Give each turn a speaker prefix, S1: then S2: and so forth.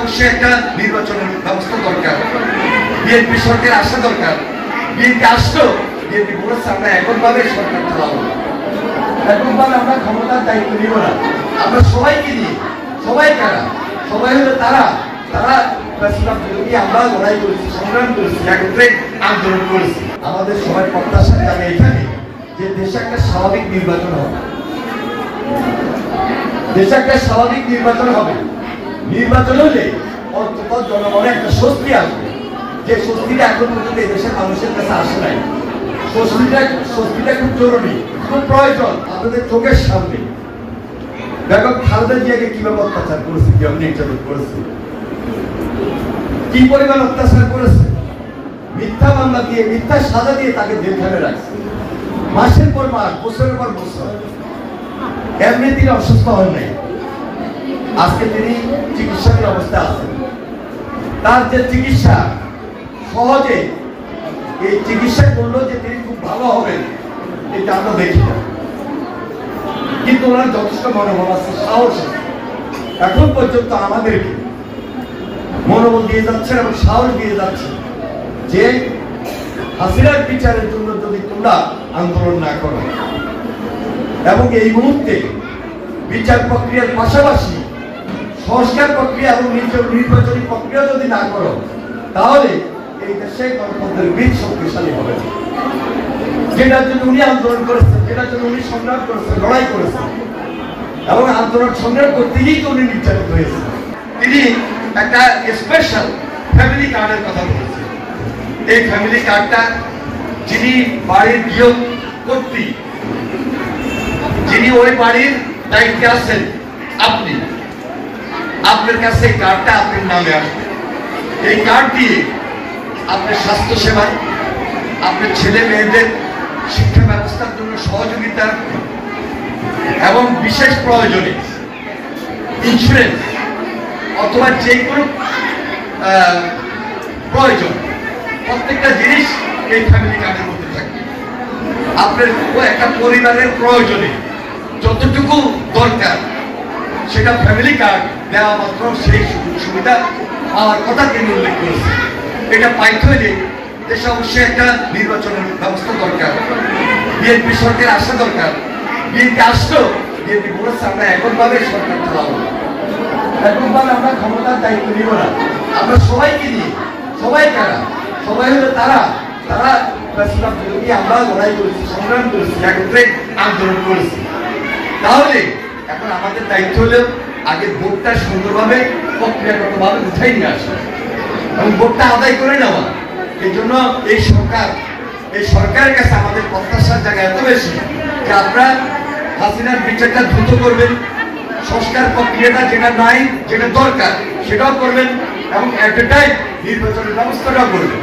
S1: অবশ্যই একটা নির্বাচনের ব্যবস্থা দরকার। বিএনপি সরকার আসা দরকার। বিএনপি আসলো, বিএনপি বলেছে আমরা এককভাবে সরকার চালাবো, এককভাবে আমরা ক্ষমতার দায়িত্ব নিব না। আমরা সবাইকে নিয়ে, সবাই কারা, সবাই হলো তারা তারা আমরা লড়াই করেছি, সংগ্রাম করেছি, একত্রে আন্দোলন করেছি। আমাদের সবাই প্রত্যাশা জানে এখানে যে দেশে একটা স্বাভাবিক নির্বাচন হবে, দেশে একটা স্বাভাবিক নির্বাচন হবে। নির্বাচন হলে অন্তত জনগণের একটা স্বস্তি আসবে, যে স্বস্তিটা এখন পর্যন্ত এই দেশের মানুষের কাছে আসে নাই। স্বস্তিটা খুব জরুরি, খুব প্রয়োজন। আপনাদের চোখের সামনে বেগম খালেদা জিয়াকে কিভাবে অত্যাচার করেছে, কিভাবে নির্যাতন করেছে, কি পরিমাণ অত্যাচার করেছে, মিথ্যা মামলা দিয়ে, মিথ্যা সাজা দিয়ে তাকে জেলখানে রাখছে মাসের পর মাস, বছরের পর বছর। এমনি তিনি অসুস্থ হন নাই, আজকে তিনি চিকিৎসাধীন অবস্থায় আছেন। তার যে চিকিৎসা, সহজে এই চিকিৎসা করলো যে তিনি খুব ভালো হবেন, এটা আমরা দেখি না। কিন্তু ওনার যথেষ্ট মনোবল আছে, সাহস আছে। এখন পর্যন্ত আমাদেরকে মনোবল দিয়ে যাচ্ছেন এবং সাহস দিয়ে যাচ্ছে যে হাসিনার বিচারের জন্য যদি তোমরা আন্দোলন না করো এবং এই মুহূর্তে বিচার প্রক্রিয়ার পাশাপাশি সংস্কার প্রক্রিয়া এবং নির্বাচনী প্রক্রিয়া যদি না করো, তাহলে এই দেশে গণতন্ত্রের বীজ শক্তিশালী হবে। যেটার জন্য উনি আন্দোলন করেছেন, যেটার জন্য উনি সংগ্রাম করেছেন, লড়াই করেছেন এবং আন্দোলন সংগ্রাম করতে গিয়েই তো উনি নির্যাতিত হয়েছেন। তিনি একটা স্পেশাল ফ্যামিলি কার্ডের কথা বলেছেন। এই ফ্যামিলি কার্ডটা যিনি বাড়ির গৃহ কর্ত্রী, যিনি ওই বাড়ির দায়িত্বে আছেন, আপনি, আপনার কাছে এই কার্ডটা আপনার নামে আসবে। এই কার্ড দিয়ে আপনার স্বাস্থ্যসেবা, আপনার ছেলে মেয়েদের শিক্ষা ব্যবস্থার জন্য সহযোগিতা এবং বিশেষ প্রয়োজনে ইন্স্যুরেন্স অথবা যে কোনো প্রয়োজন, প্রত্যেকটা জিনিস এই ফ্যামিলি কার্ডের মধ্যে থাকবে। আপনার একটা পরিবারের প্রয়োজনে যতটুকু দরকার সেটা ফ্যামিলি কার্ড দেওয়া মাত্র সেই সুবিধা পাওয়ার কথা তিনি উল্লেখ করেছেন। এটা পাইতে হলে দেশে অবশ্যই একটা নির্বাচনের ব্যবস্থা দরকার। বিএনপি সরকার আসা দরকার। বিএনপি আসলো, বিএনপি বলেছে আমরা এককভাবে সরকার চালাবো, এককভাবে আমরা ক্ষমতার দায়িত্ব নিব না। আমরা সবাইকে নিয়ে, সবাই কারা, সবাই হলো তারা তারা আমরা লড়াই করেছি, সংগ্রাম করেছি, একত্রে আন্দোলন করেছি। তাহলে এখন আমাদের দায়িত্ব হলো আগে ভোটটা সুন্দরভাবে প্রক্রিয়াগতভাবে উঠাই নিয়ে আসা এবং ভোটটা আদায় করে নেওয়া। এই জন্য এই সরকারের কাছে আমাদের প্রত্যাশার জায়গা এত বেশি যে আপনারা হাসিনার বিচারটা দ্রুত করবেন, সংস্কার প্রক্রিয়াটা যেটা নাই, যেটা দরকার সেটাও করবেন এবং এট এ টাইম নির্বাচনের ব্যবস্থাটাও করবেন।